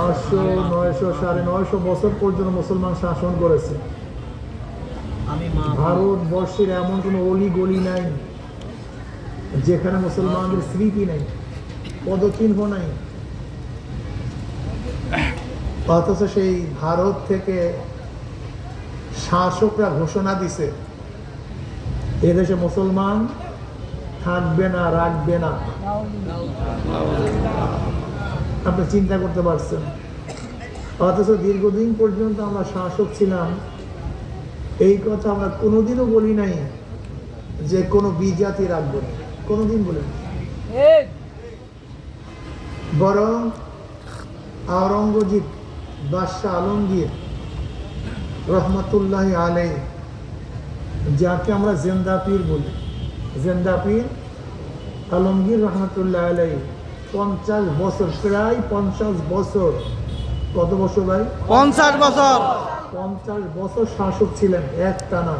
800, 900, 950 বছর পর্যন্ত মুসলমান শাসন করেছে। ভারতবর্ষের এমন কোনো অলি গলি নাই যেখানে মুসলমানদের স্মৃতি নেই, পদচিহ্ন নাই। অথচ সেই ভারত থেকে শাসকরা ঘোষণা দিছে এদেশে মুসলমান থাকবে না, রাখবে না। আপনি চিন্তা করতে পারছেন? অথচ দীর্ঘদিন পর্যন্ত আমরা শাসক ছিলাম, এই কথা আমরা কোনোদিনও বলি নাই যে কোনো বিজাতি রাখবো না, কোনোদিন বলি না। বরং আওরঙ্গজেব বাদশাহ আলমগীর রহমতুল্লাহ আলাই, যাকে আমরা জিন্দা পীর বলি, জিন্দা পীর আলমগীর রহমতুল্লাহ আলাই 50 বছর, প্রায় 50 বছর। কত বছর ভাই? 50 বছর। 50 বছর শাসক ছিলেন একটানা।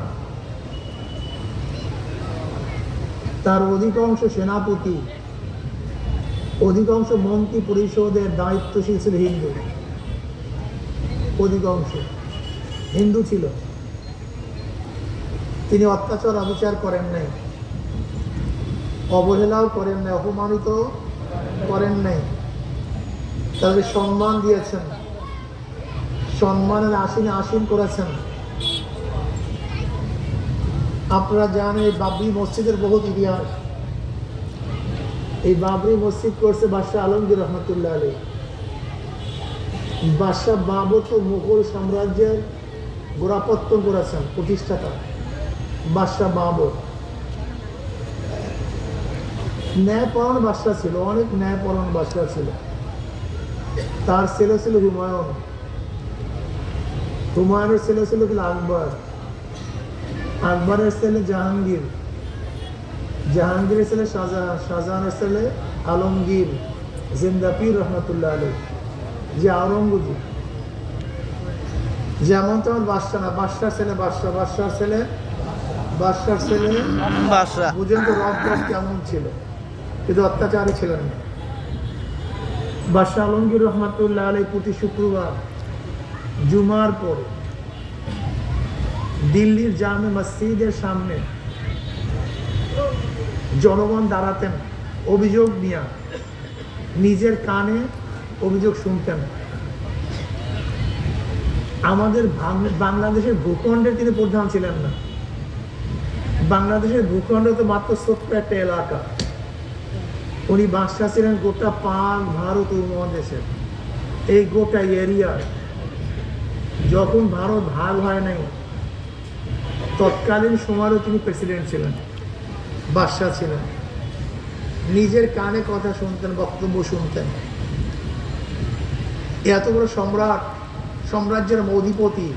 তার অধিকাংশ সেনাপতি, অধিকাংশ মন্ত্রী পরিষদের দায়িত্বশীল ছিল হিন্দু, অধিকাংশ হিন্দু ছিল। তিনি অত্যাচার অবিচার করেন নাই, অবহেলাও করেন নাই, অপমানিত করেন নাই। তাদের সম্মান দিয়েছেন, সম্মানের আসীনে আসীন করেছেন। আপনারা জানেন এই বাবরি মসজিদের বহুত ইতিহাস। এই বাবরি মসজিদ করছে বাদশাহ আলমগীর রহমতুল্লাহ আলী। বাদশাহ বাবর তো মুঘল সাম্রাজ্যের গোড়াপত্তন করেছেন, প্রতিষ্ঠাতা বাদশাহ বাবর। ন্যায়পরায়ণ বাদশাহ ছিল, অনেক ন্যায়পরায়ণ বাদশাহ ছিল। তার ছেলে ছিল হুমায়ুন, হুমায়ুনের ছেলে ছিল আকবর, আকবরের ছেলে জাহাঙ্গীর, জাহাঙ্গীরের ছেলে শাহজাহান, শাহজাহানের ছেলে আলমগীর জিন্দা পীর রহমতুল্লাহ আলী, যে আওরঙ্গজেব। যেমন তেমন বাদশাহ না, বাদশার ছেলে বাদশাহ, বাদশার ছেলে বাদশার ছেলে বাদশাহ। বুঝেন তো রব কেমন ছিল, কিন্তু অত্যাচারী ছিলেন না। বাদশাহ আলমগীর রহমতুল্লাহ আলী প্রতি শুক্রবার জুমার পরে দিল্লির জামে মসজিদের সামনে জনগণ দাঁড়াতেন, অভিযোগ নিয়ে নিজের কানে অভিযোগ শুনতেন। আমাদের বাংলাদেশের ভূখণ্ডে তিনি প্রধান ছিলেন না। বাংলাদেশের ভূখণ্ড তো মাত্র ছোট্ট একটা এলাকা। উনি বাদশাহ ছিলেন গোটা পাক ভারত উপমহাদেশের, এই গোটা এরিয়ার। যখন ভারত ভাগ হয় নাই, তৎকালীন সময়েও তিনি প্রেসিডেন্ট ছিলেন, বাদশাহ ছিলেন। নিজের কানে কথা শুনতেন, বক্তব্য শুনতেন। এত বড় সম্রাট, সাম্রাজ্যের অধিপতি,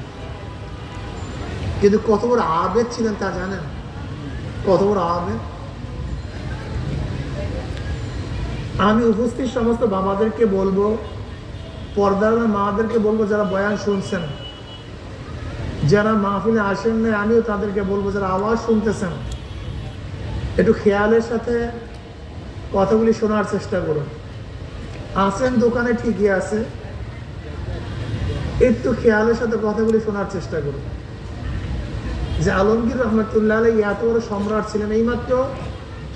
কিন্তু কত বড় আবেদ ছিলেন তা জানেন? কত বড় আবেদ! আমি উপস্থিত সমস্ত বাবাদেরকে বলবো, পর্দার মাদেরকে বলবো, যারা বয়ান শুনছেন, যারা মাহফিলে আসেন নাই, আমিও তাদেরকে বলবো, যারা আওয়াজ শুনতেছেন, একটু খেয়ালের সাথে কথাগুলি শোনার চেষ্টা করুন। আসেন দোকানে ঠিকই আছে, একটু খেয়ালের সাথে কথাগুলি শোনার চেষ্টা করুন। যে আলমগীর রহমতুল্লাহ আলী এত বড় সম্রাট ছিলেন, এইমাত্র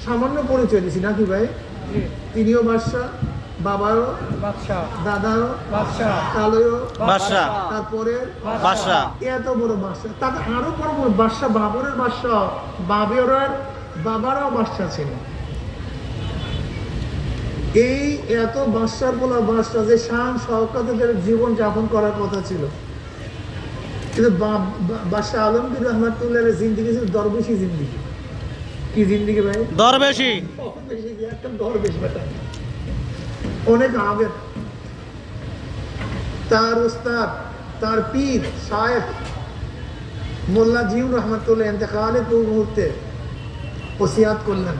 সামান্য পরিচয় দিছি নাকি ভাই? তিনিও বাদশাহ, বাবারও বাদশাহ, দাদারও বাদশাহ, কালোও বাদশাহ, তারপরে বাদশাহ, এত বড় বাদশাহ। তাতে আরো বড় বড় বাদশাহ, বাবরের বাদশাহ, বাবারাও বাদশাহ ছিলেন। এই এত বাদশার বলা বাদশাহ, যে শান শওকতের জীবন যাপন করার কথা ছিল, কিন্তু বাদশাহ আলমগীর রহমতুল্লাহ জিন্দিগি ছিল দরবেশি জিন্দিগি। কি জিন্দিগি ভাই? দরবেশি। একদম দরবেশ বেটা, অনেক আবেদ। তার উস্তাদ, তার পীর শায়েখ মোল্লা জিউ রহমতুল্লাহ ইন্তেকালের পূর্ব মুহূর্তে ওসিয়াত করলেন,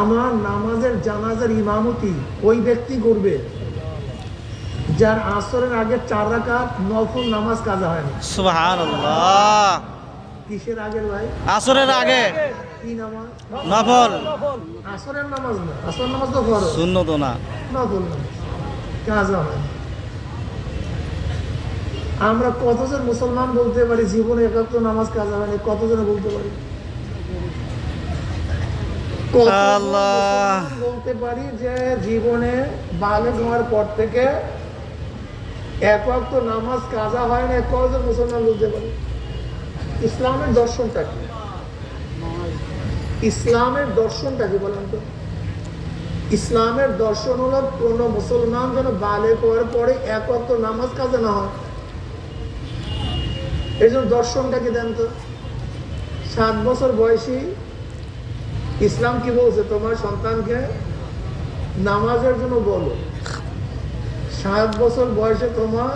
আমার নামাজের জানাজার ইমামতি ওই ব্যক্তি করবে যার আসরের আগে 4 রাকাত নফল নামাজ কাজা হয়নি। সুবহানাল্লাহ। কিসের আগের ভাই? আসরের আগে। কি নামাজ? নফল। আসরের নামাজ না, আসর নামাজ তো ফরজ, সুন্নত না, নফল নামাজ। কাজা হয় না। আমরা কতজন মুসলমান বলতে পারি জীবনে একাত্তর নামাজ কাজা হয়নি? কতজন বলতে পারি? কতজন আল্লাহ। মুসলমান বলতে পারি যে জীবনে বালেগ হওয়ার পর থেকে একাত্তর নামাজ কাজা হয় না? কতজন মুসলমান বলতে পারি? ইসলামের দর্শনটা কি? ইসলামের দর্শনটা কি বলেন তো? ইসলামের দর্শন হলো কোন মুসলমান যেন বালেগ হওয়ার পরে একাত্তর নামাজ কাজা না হয়। এই জন্য দর্শনটাকে দেন তো। 7 বছর বয়সী ইসলাম কি বলছে? তোমার সন্তানকে নামাজের জন্য বলো। 7 বছর বয়সে তোমার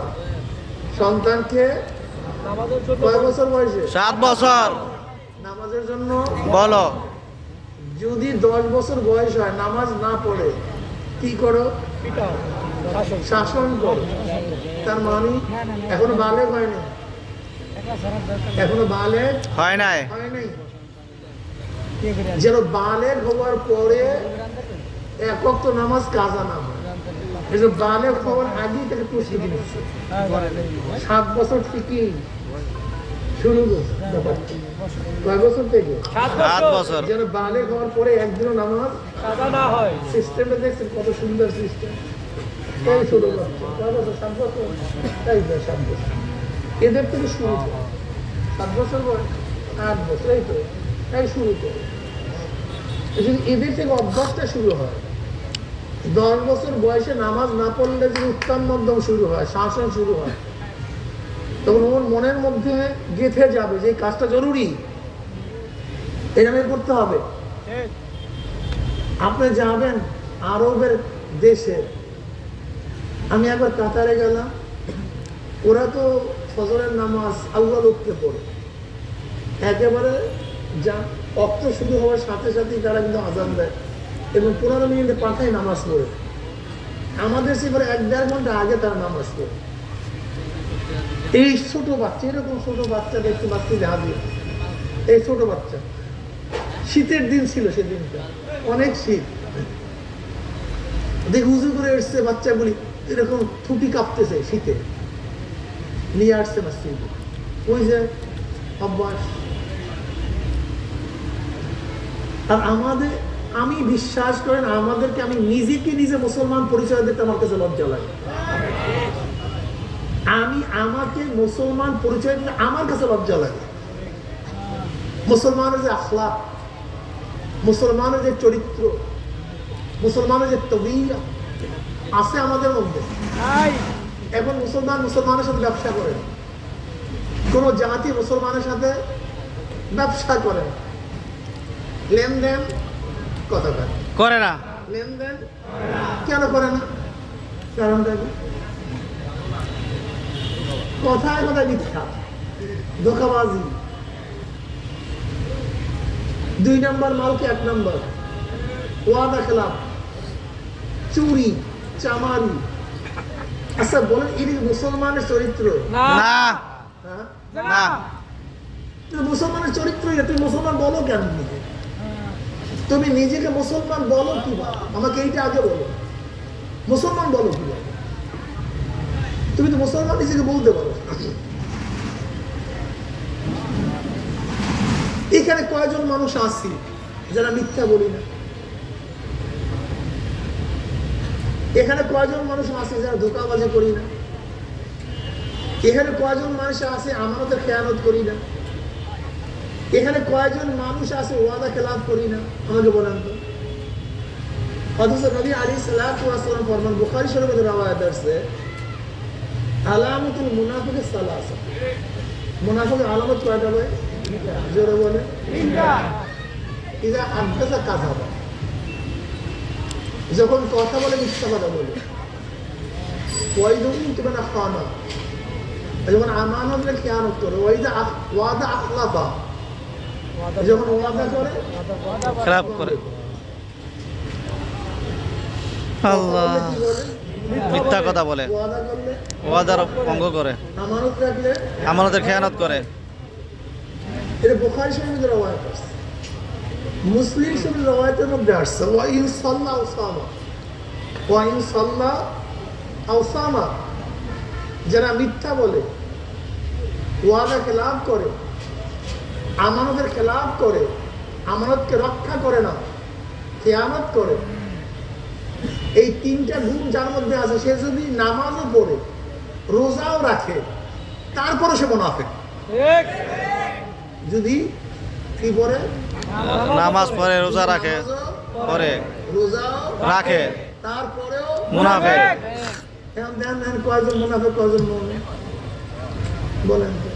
সন্তানকে কয় বছর বয়সে? 7 বছর নামাজের জন্য বলো। যদি 10 বছর বয়স হয় নামাজ না পড়ে কি করো? শাসন করো। তার মানে এখনো বালেগ হয়নি, এখনো বালেগ হয় নাই। হয় নাই। যেন বালেগ হওয়ার পরে এক ওয়াক্ত নামাজ কাজা না হয়। এই যে বালেগ হওয়ার আগেই তাকে প্রস্তুতি নিচ্ছে। 7 বছর থেকেই শুরু করছে ব্যাপারটা। কয় বছর থেকে? 7 বছর। যেন বালেগ হওয়ার পরে একদিনও নামাজ কাজা না হয়। সিস্টেমটা দেখছেন কত সুন্দর সিস্টেম। তাই শুরু করছে। কয় বছর? 7 বছর। তাই তো 7 বছর এদের থেকে শুরু করে। 7 বছর বয়স 8 বছর, এই তো তাই শুরু করে। এদের থেকে অভ্যাসটা শুরু হয়। 10 বছর বয়সে নামাজ না পড়লে যদি উত্তম মধ্যম শুরু হয়, শাসন শুরু হয়, তখন ওর মনের মধ্যে গেঁথে যাবে যে এই কাজটা জরুরি, এরকম করতে হবে। আপনি যাবেন আরবের দেশে। আমি একবার কাতারে গেলাম। ওরা তো ফজরের নামাজ আউয়াল উঠতে পড়ে একেবারে যা অক্ত শুরু হওয়ার সাথে সাথেই তারা কিন্তু আজান দেয় এবং 15 মিনিটে পাঠায় নামাজ পড়ে। আমাদের সেবারে 1-1.5 ঘন্টা আগে তারা নামাজ পড়ে। এই ছোট বাচ্চা, এরকম ছোট বাচ্চা দেখতে পাচ্ছি হাজির। এই ছোট বাচ্চা, শীতের দিন ছিল সেদিনটা, অনেক শীত। দেখে উজু করে এসছে বাচ্চাগুলি, এরকম থুটি কাঁপতেছে শীতে, নিয়ে আসছে মসজিদে। ওই যে অভ্যাস। আর আমাদের, আমি বিশ্বাস করেন আমাদেরকে, আমি নিজেকে নিজে মুসলমান পরিচয় দিতে আমার কাছে লজ্জা লাগে। আমি আমাকে মুসলমান পরিচয় দিতে আমার কাছে লজ্জা লাগে। মুসলমানের যে আখলাক, মুসলমানের যে চরিত্র, মুসলমানের যে তবিয়ত আছে আমাদের মধ্যে। এখন মুসলমানের সাথে ব্যবসা করে না। কোন জাতি মুসলমানের সাথে ব্যবসা করে না। লেনদেন কথা করে না। লেনদেন কেন করে না? কারণটা কি? কথায় কথায় মিথ্যা, ধোঁকাবাজি। 2 নম্বর মালকে 1 নম্বর, ওয়াদা খেলাফ, চুরি, চামারি। আচ্ছা বলেন, এই মুসলমানের চরিত্র? না হ্যাঁ, না। মুসলমানের চরিত্রই না। তুমি মুসলমান বলো কেন নিজে? তুমি নিজেকে মুসলমান বলো কিভাবে? আমাকে এইটা আগে বলো। মুসলমান বলো কিভাবে? তুমি তো মুসলমান নিজেকে বলতে পারো। এখানে কয়জন মানুষ আছি যারা মিথ্যা বলি না? এখানে কয়জন মানুষ আছে যারা ধোঁকাবাজি করি না? এখানে কয়জন মানুষ আছে আমানতের খেয়ানত করি না? এখানে কয়জন মানুষ আছে ওয়াদা খেলাফ করি না? আমাকে বলেন তো। অথচ নবী আলাইহিস সালাতু ওয়াস সালাম ফরমান, বুখারী শরীফে রওয়ায়াত আছে, আলামাতুল মুনাফিক সালাসা। মুনাফিকের আলামত কয়টা ভাই? জোরে বলে। ইযা হাদাসা কাযাবা, যখন কথা বলে মিথ্যা কথা বলে। ওয়াইদা তুমানা খানা, যখন আমানতের খেয়ানত করে। ওয়াদা আখলাফা, যখন ওয়াদা করে খারাপ করে। আল্লাহ, মিথ্যা কথা বলে, ওয়াদা করলে ওয়াদার ভঙ্গ করে, আমানত রাখলে আমানতের খেয়ানত করে। এটা বুখারী শরীফের রওয়ায়াত আছে। মুসলিম শরীফের রওয়ায়াতের মধ্যে আসছে, ওয়া ইন সাল্লা ওয়া সামা, ওয়া ইন সাল্লা আওসামা, যারা মিথ্যা বলে, ওয়াদা খেলাফ করে, আমানতের খেলাফ করে, আমানতকে রক্ষা করে না, খেয়ানত করে, এই তিনটা গুণ যার মধ্যে আছে, সে যদি নামাজও পড়ে, রোজাও রাখে, তারপরে সে মুনাফিক। যদি কি পড়ে, নামাজ পড়ে, রোজা রাখে, পরে রোজাও রাখে, তারপরেও মুনাফিক। এখন দেন কয়জন মুনাফিক, কয়জন মুমিন বলেন তো?